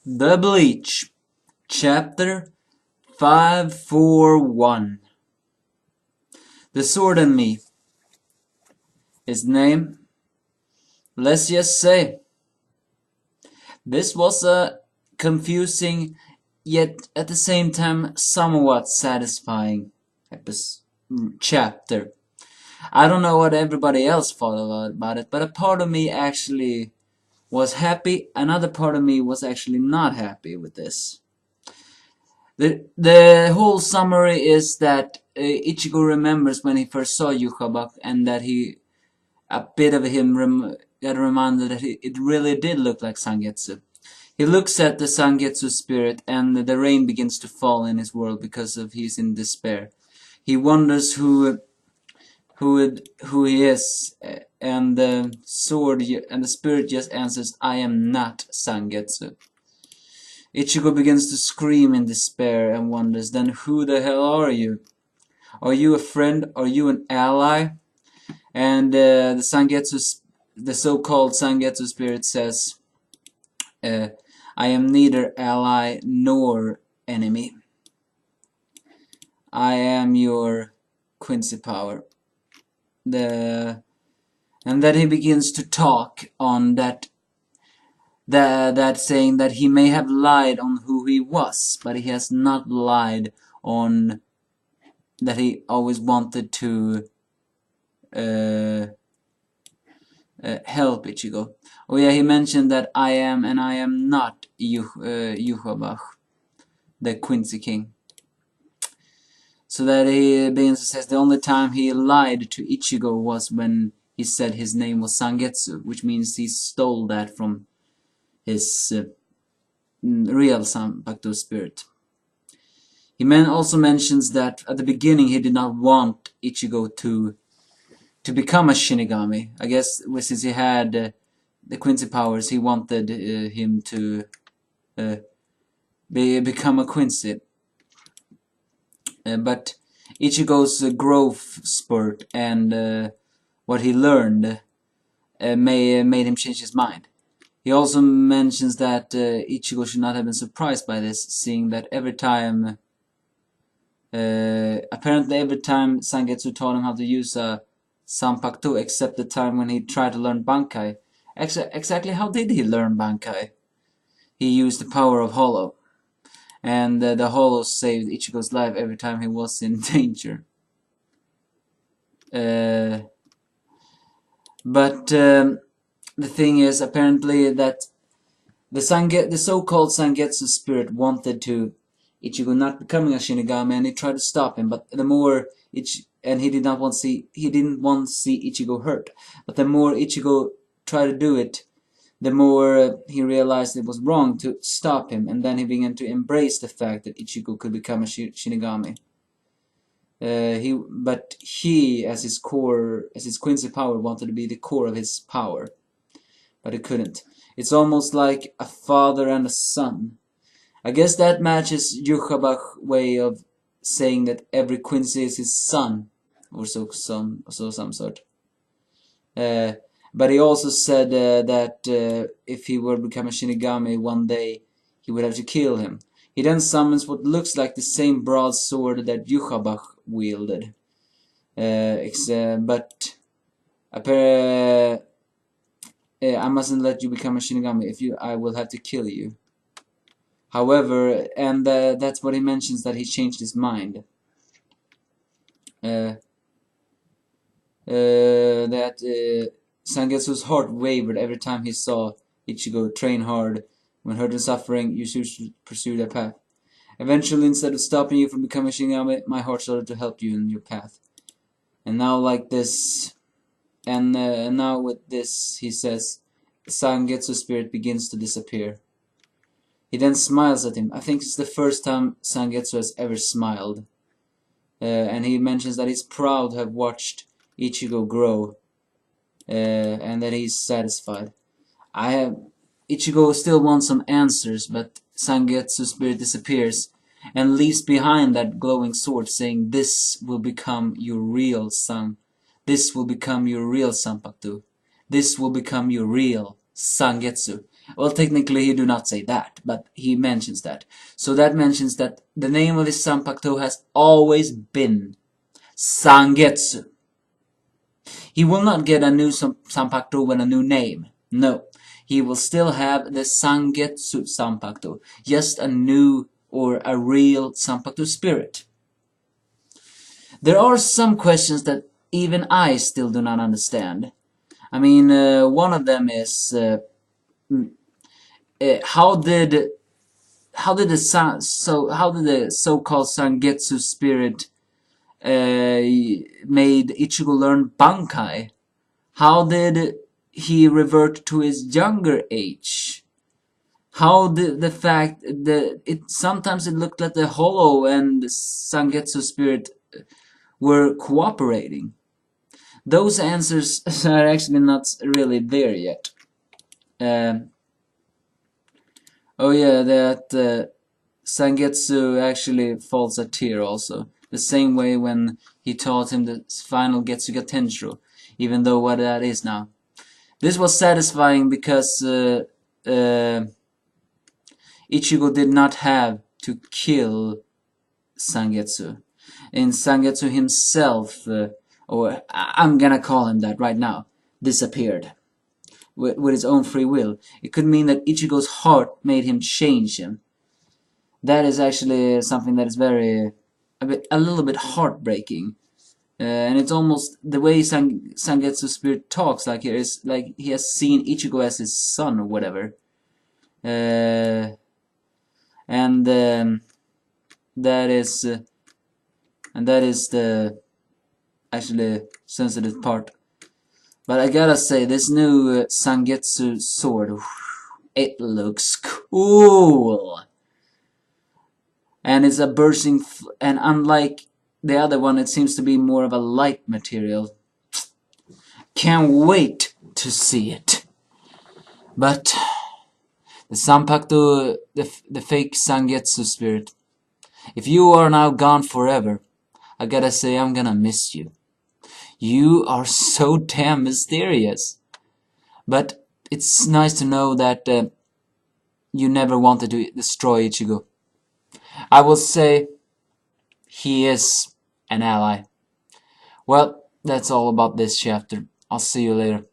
The Bleach, Chapter 541. The Sword and Me. His name, let's just say, this was a confusing, yet at the same time somewhat satisfying chapter. I don't know what everybody else thought about it, but a part of me actually was happy, another part of me was actually not happy with this. The whole summary is that Ichigo remembers when he first saw Yukabak, and that a bit of him got reminded that it really did look like Sangetsu. He looks at the Sangetsu spirit, and the rain begins to fall in his world because he's in despair. He wonders who he is, and the sword and the spirit just answers, "I am not Sangetsu." Ichigo begins to scream in despair and wonders, then who the hell are you? Are you a friend? Are you an ally? And the so-called Sangetsu spirit says, I am neither ally nor enemy. I am your Quincy power. And then he begins to talk on that saying that he may have lied on who he was, but he has not lied on that he always wanted to help Ichigo. Oh yeah, he mentioned that I am and I am not Yuhabach, the Quincy King. So that he begins to say the only time he lied to Ichigo was when he said his name was Sangetsu, which means he stole that from his real Sanpakto spirit. He also mentions that at the beginning he did not want Ichigo to become a Shinigami. I guess since he had the Quincy powers, he wanted him to become a Quincy. But Ichigo's growth spurt and what he learned made him change his mind. He also mentions that Ichigo should not have been surprised by this, seeing that apparently every time Sangetsu taught him how to use a Sanpakto, except the time when he tried to learn Bankai. Exactly how did he learn Bankai? He used the power of Hollow, and the Hollow saved Ichigo's life every time he was in danger. But the thing is, apparently, that the so-called Sangetsu spirit wanted to Ichigo not becoming a Shinigami, and he tried to stop him. But the more he didn't want to see Ichigo hurt. But the more Ichigo tried to do it, the more he realized it was wrong to stop him, and then he began to embrace the fact that Ichigo could become a Shinigami. But he, as his Quincy power, wanted to be the core of his power, but he couldn't. It's almost like a father and a son. I guess that matches Yuhabach's way of saying that every Quincy is his son, or some sort. But he also said that if he were to become a Shinigami one day, he would have to kill him. He then summons what looks like the same broadsword that Yuhabach wielded. But I mustn't let you become a Shinigami. If you, I will have to kill you. However, and that's what he mentions, that he changed his mind. That Sangetsu's heart wavered every time he saw Ichigo train hard. When hurt and suffering, you should pursue that path. Eventually, instead of stopping you from becoming Shinigami, my heart started to help you in your path. And now, like this, and now with this, he says, Sangetsu's spirit begins to disappear. He then smiles at him. I think it's the first time Sangetsu has ever smiled. And he mentions that he's proud to have watched Ichigo grow, and that he's satisfied. Ichigo still wants some answers, but Sangetsu's spirit disappears and leaves behind that glowing sword, saying, "This will become your real son. This will become your real Sanpakto. This will become your real Sangetsu." Well, technically he do not say that, but he mentions that. So that mentions that the name of his Sanpakuto has always been Sangetsu. He will not get a new Sanpakuto with a new name. No. He will still have the Sangetsu Sanpakuto, just a new or a real Sanpakuto spirit. There are some questions that even I still do not understand. I mean, one of them is how did the so-called Sangetsu spirit made Ichigo learn Bankai? How did he revert to his younger age? How did the fact that sometimes it looked like the Hollow and the Sangetsu spirit were cooperating? Those answers are actually not really there yet. Oh yeah, that Sangetsu actually falls a tear also. The same way when he taught him the final Getsuga Tensho, even though what that is now. This was satisfying because Ichigo did not have to kill Sangetsu. And Sangetsu himself, or I'm gonna call him that right now, disappeared with his own free will. It could mean that Ichigo's heart made him change him. That is actually something that is a little bit heartbreaking. And it's almost the way Sangetsu spirit talks, like he has seen Ichigo as his son or whatever. And that is the actually sensitive part. But I gotta say, this new Sangetsu sword, it looks cool. And it's a bursting, and unlike the other one, it seems to be more of a light material. Can't wait to see it. But the Sanpakuto, the fake Sangetsu spirit, if you are now gone forever, I gotta say I'm gonna miss you. You are so damn mysterious. But it's nice to know that you never wanted to destroy Ichigo. I will say he is an ally. Well, that's all about this chapter. I'll see you later.